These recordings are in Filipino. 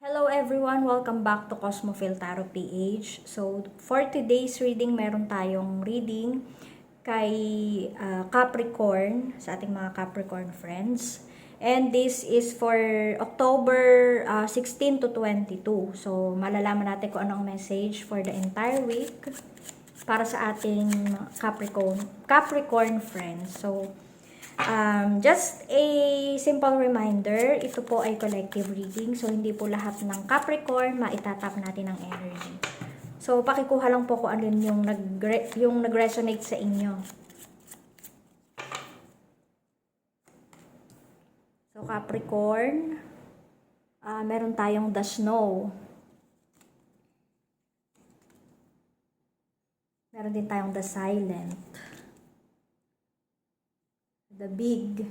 Hello everyone! Welcome back to Cosmophil Tarot PH. So, for today's reading, meron tayong reading kay Capricorn, sa ating mga Capricorn friends. And this is for October 16 to 22. So, malalaman natin kung anong message for the entire week para sa ating Capricorn friends. So, just a simple reminder, ito po ay collective reading. So, hindi po lahat ng Capricorn maitatap natin ng energy. So, pakikuha lang po kung ano yung nag-resonate sa inyo. So, Capricorn, meron tayong the snow. Meron din tayong the silent. The big.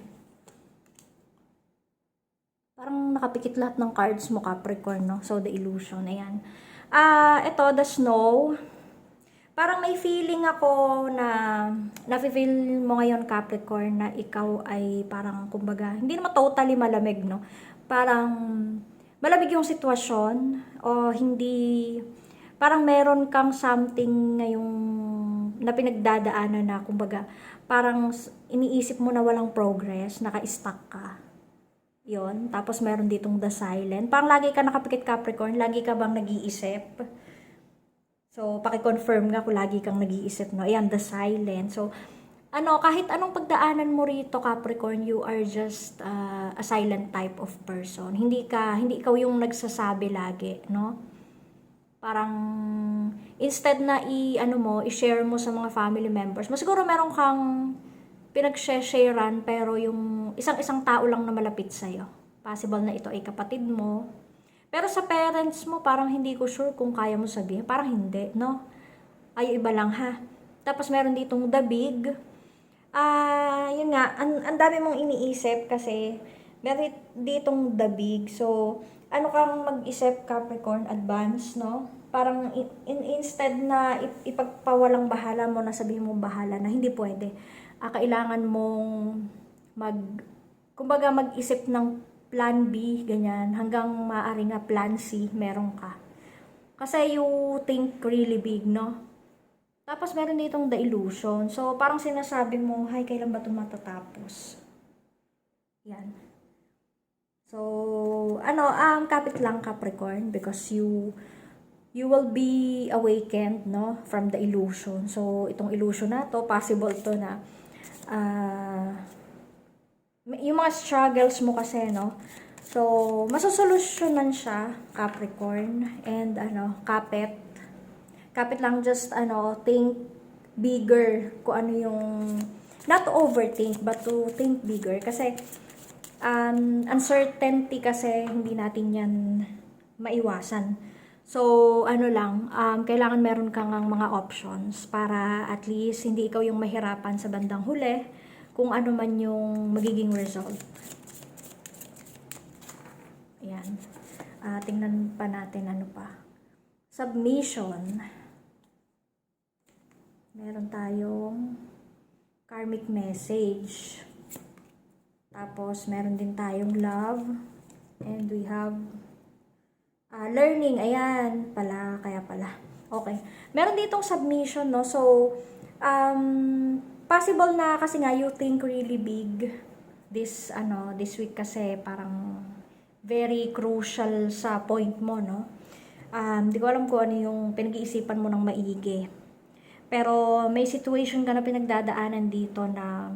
Parang nakapikit lahat ng cards mo, Capricorn, no? So, the illusion. Ayan. Ito, the snow. Parang may feeling ako na nafe-feel mo ngayon, Capricorn, na ikaw ay parang, kumbaga, hindi naman totally malamig, no? Parang malamig yung sitwasyon o hindi, parang meron kang something ngayong na pinagdadaanan na, kumbaga, parang iniisip mo na walang progress, naka-stuck ka. Yon. Tapos meron ditong the silent. Parang lagi ka nakapikit, Capricorn, lagi ka bang nag-iisip? So, paki-confirm nga kung lagi kang nag-iisip, no? Ayan, the silent. So, kahit anong pagdaanan mo rito, Capricorn, you are just a silent type of person. Hindi ikaw yung nagsasabi lagi, no? Parang instead na i-share mo sa mga family members, mas siguro meron kang pinag-sharean pero yung isang tao lang na malapit sa'yo. Possible na ito ay kapatid mo. Pero sa parents mo, parang hindi ko sure kung kaya mo sabihin. Parang hindi, no? Ay, iba lang ha. Tapos meron ditong the big. Yun nga, ang dami mong iniisip kasi meron ditong the big. So, ano kang mag-isip, Capricorn, advance, no? Parang instead na ipagpawalang bahala mo na sabihin mo bahala na, hindi pwede. Kailangan mong kumbaga mag-isip ng plan B, ganyan, hanggang maaari nga plan C, meron ka. Kasi you think really big, no? Tapos meron ditong the illusion. So, parang sinasabi mo, hay, kailan ba ito matatapos? Yan. So, kapit lang, Capricorn, because you will be awakened, no, from the illusion. So, itong illusion na to, possible to na yung mga struggles mo kasi, no? So, masosolusyonan siya, Capricorn, and kapit. Kapit lang, just think bigger kung ano yung, not to overthink, but to think bigger. Kasi, uncertainty kasi, hindi natin yan maiwasan. So, kailangan meron kang mga options para at least hindi ikaw yung mahirapan sa bandang huli kung ano man yung magiging result. Ayan. Tingnan pa natin ano pa. Submission. Meron tayong karmic message. Tapos, meron din tayong love. And we have learning. Ayan. Kaya pala. Okay. Meron ditong submission, no? So, possible na kasi nga you think really big this week kasi parang very crucial sa point mo, no? Di ko alam kung ano yung pinag-iisipan mo ng maigi. Pero may situation ka na pinagdadaanan dito na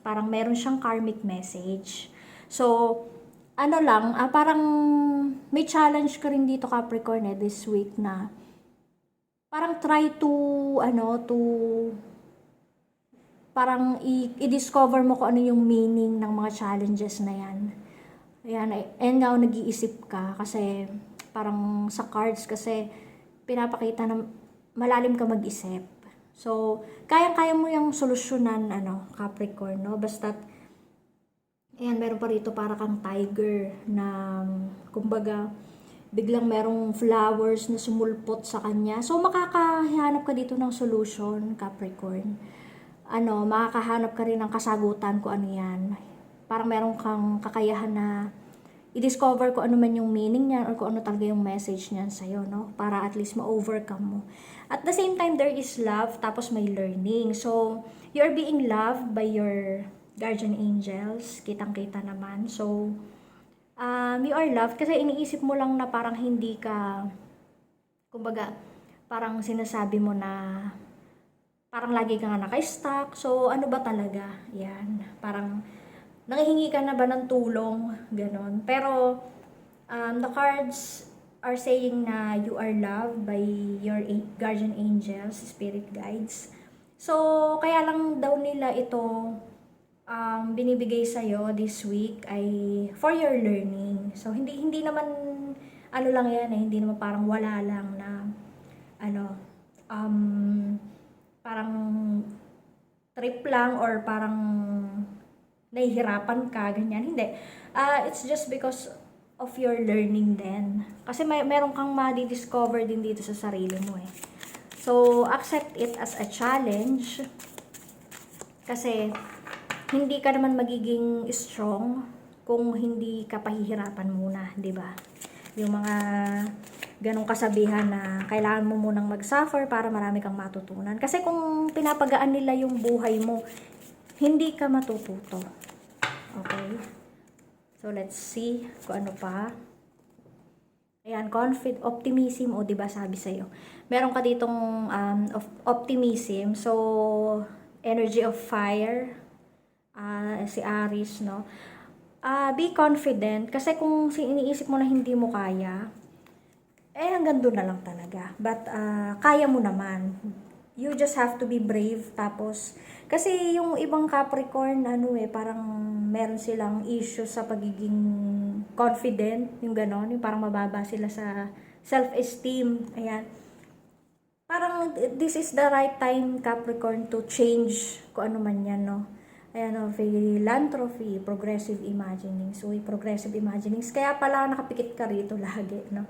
parang meron siyang karmic message. So, parang may challenge ka rin dito, Capricorn, this week na parang try to parang i-discover mo kung ano yung meaning ng mga challenges na yan. Ayan, and now nag-iisip ka kasi parang sa cards kasi pinapakita na malalim ka mag-isip. So, kayang-kaya mo yung solusyonan, Capricorn, no? Basta't, ayan, meron pa rito para kang tiger na, kumbaga, biglang merong flowers na sumulpot sa kanya. So, makakahanap ka dito ng solution, Capricorn. Makakahanap ka rin ng kasagutan kung ano yan. Parang meron kang kakayahan na i-discover ko ano man yung meaning niyan or kung ano talaga yung message niyan sa'yo, no? Para at least ma-overcome mo. At the same time, there is love, tapos may learning. So, you are being loved by your guardian angels. Kitang-kita naman. So, you are loved kasi iniisip mo lang na parang hindi ka, kumbaga, parang sinasabi mo na parang lagi ka nga naka-stuck. So, ano ba talaga? Yan. Parang, nangihingi ka na ba ng tulong? Ganon. Pero, the cards are saying na you are loved by your guardian angels, spirit guides. So, kaya lang daw nila ito binibigay sa'yo this week ay for your learning. So, hindi naman, ano lang yan eh, hindi naman parang wala lang na, parang trip lang or parang nahihirapan ka, ganyan. Hindi. It's just because of your learning din. Kasi meron kang ma-discover din dito sa sarili mo eh. So, accept it as a challenge. Kasi, hindi ka naman magiging strong kung hindi ka pahihirapan muna, di ba? Yung mga ganong kasabihan na kailangan mo munang mag-suffer para marami kang matutunan. Kasi kung pinapagaan nila yung buhay mo, hindi ka matututo. Okay? So, let's see kung ano pa. Ayan, optimism, o diba sabi sa'yo. Meron ka ditong optimism. So, energy of fire. Si Aries, no? Be confident. Kasi kung iniisip mo na hindi mo kaya, hanggang doon na lang talaga. But, kaya mo naman. You just have to be brave. Tapos, kasi yung ibang Capricorn, parang meron silang issue sa pagiging confident. Yung ganon, yung parang mababa sila sa self-esteem. Ayan. Parang, this is the right time, Capricorn, to change kung ano man yan, no? Ayan, philanthropy, progressive imaginings. So, progressive imaginings. Kaya pala nakapikit ka rito lagi, no?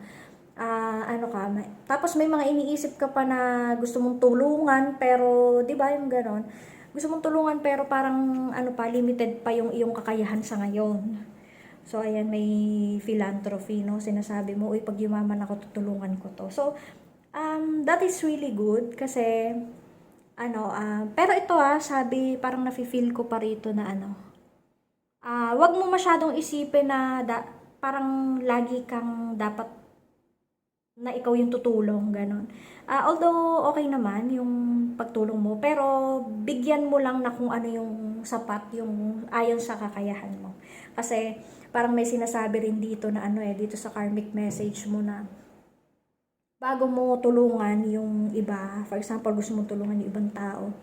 Tapos may mga iniisip ka pa na gusto mong tulungan, pero, di ba yung ganon? Gusto mong tulungan, pero parang, limited pa yung iyong kakayahan sa ngayon. So, ayan, may philanthropy, no? Sinasabi mo, uy, pag yumaman ako, tutulungan ko to. So, that is really good, kasi, pero ito sabi, parang nafe-feel ko pa rito na wag mo masyadong isipin na parang lagi kang dapat na ikaw yung tutulong, ganon. Although, okay naman yung pagtulong mo, pero bigyan mo lang na kung ano yung sapat, yung ayon sa kakayahan mo. Kasi, parang may sinasabi rin dito na dito sa karmic message mo na, bago mo tulungan yung iba, for example, gusto mong tulungan yung ibang tao,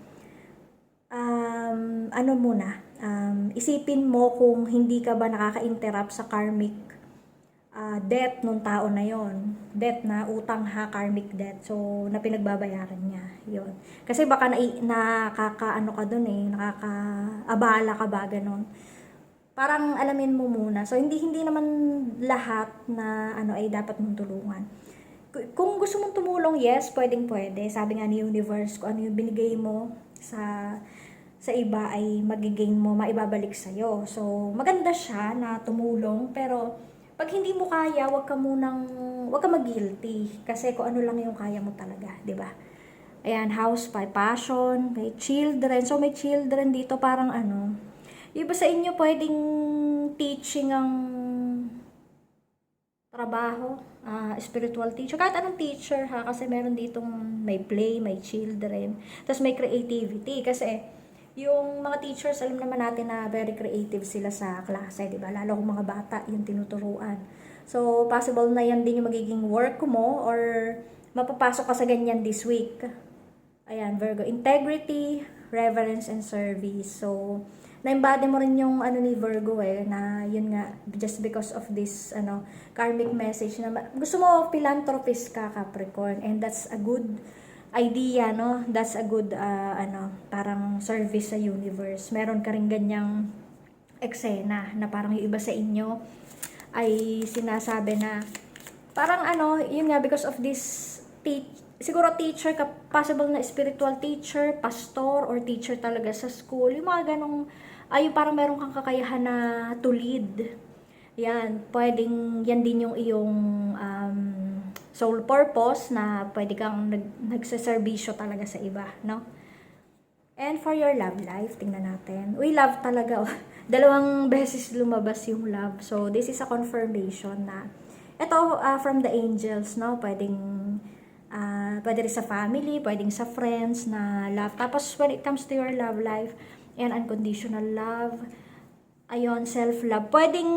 isipin mo kung hindi ka ba nakaka-interrupt sa karmic debt nung tao na yon. Debt na utang karmic debt. So, na pinagbabayaran niya. Yun. Kasi baka nakakaano ka dun nakakaabala ka ba, ganon. Parang alamin mo muna. So, hindi naman lahat na ay dapat mong tulungan. Kung gusto mong tumulong, yes, pwede. Sabi nga ni universe, kung ano yung binigay mo sa iba ay magigain mo, maibabalik sa'yo. So, maganda siya na tumulong, pero pag hindi mo kaya, wag ka mag-guilty. Kasi kung ano lang yung kaya mo talaga, di ba? Ayan, house, passion, may children. So, may children dito, parang iba sa inyo pwedeng teaching ang trabaho, spiritual teacher, kahit anong teacher kasi meron ditong may play, may children, tapos may creativity, kasi yung mga teachers, alam naman natin na very creative sila sa klase, di ba? Lalo kung mga bata yung tinuturuan. So, possible na yan din yung magiging work mo or mapapasok ka sa ganyan this week. Ayan, Virgo, integrity, reverence, and service. So, na-embody mo rin yung ni Virgo na yun nga, just because of this karmic message na gusto mo philanthropist ka, Capricorn, and that's a good idea, no? That's a good parang service sa universe. Meron ka rin ganyang eksena na parang yung iba sa inyo ay sinasabi na parang yun nga, because of this siguro teacher ka, possible na spiritual teacher, pastor, or teacher talaga sa school, yung mga ganong yung parang meron kang kakayahan na to lead. Yan, pwedeng yan din yung iyong soul purpose na pwede kang nagseserbisyo talaga sa iba, no? And for your love life, tingnan natin. Uy, love talaga. Oh. Dalawang beses lumabas yung love. So, this is a confirmation na ito from the angels, no? Pwede rin sa family, pwedeng sa friends na love. Tapos, when it comes to your love life, and unconditional love, ayun, self-love. Pwedeng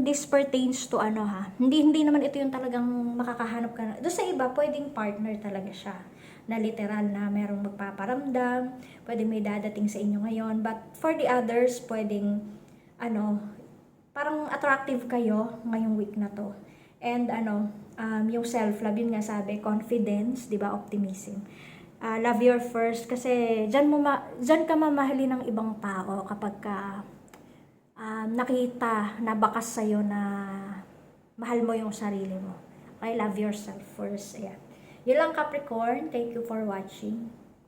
this pertains to ano ha. Hindi naman ito yung talagang makakahanap ka na. Doon sa iba, pwedeng partner talaga siya. Na literal na merong magpaparamdam. Pwedeng may dadating sa inyo ngayon. But for the others, pwedeng ano, parang attractive kayo ngayong week na to. And yung self-love, yun nga sabi, confidence, di ba, optimism. Love your first kasi dyan ka mamahalin ng ibang tao kapag ka nakita na bakas sa'yo na mahal mo yung sarili mo. Okay, love yourself first. Ayan. Yun lang, Capricorn. Thank you for watching.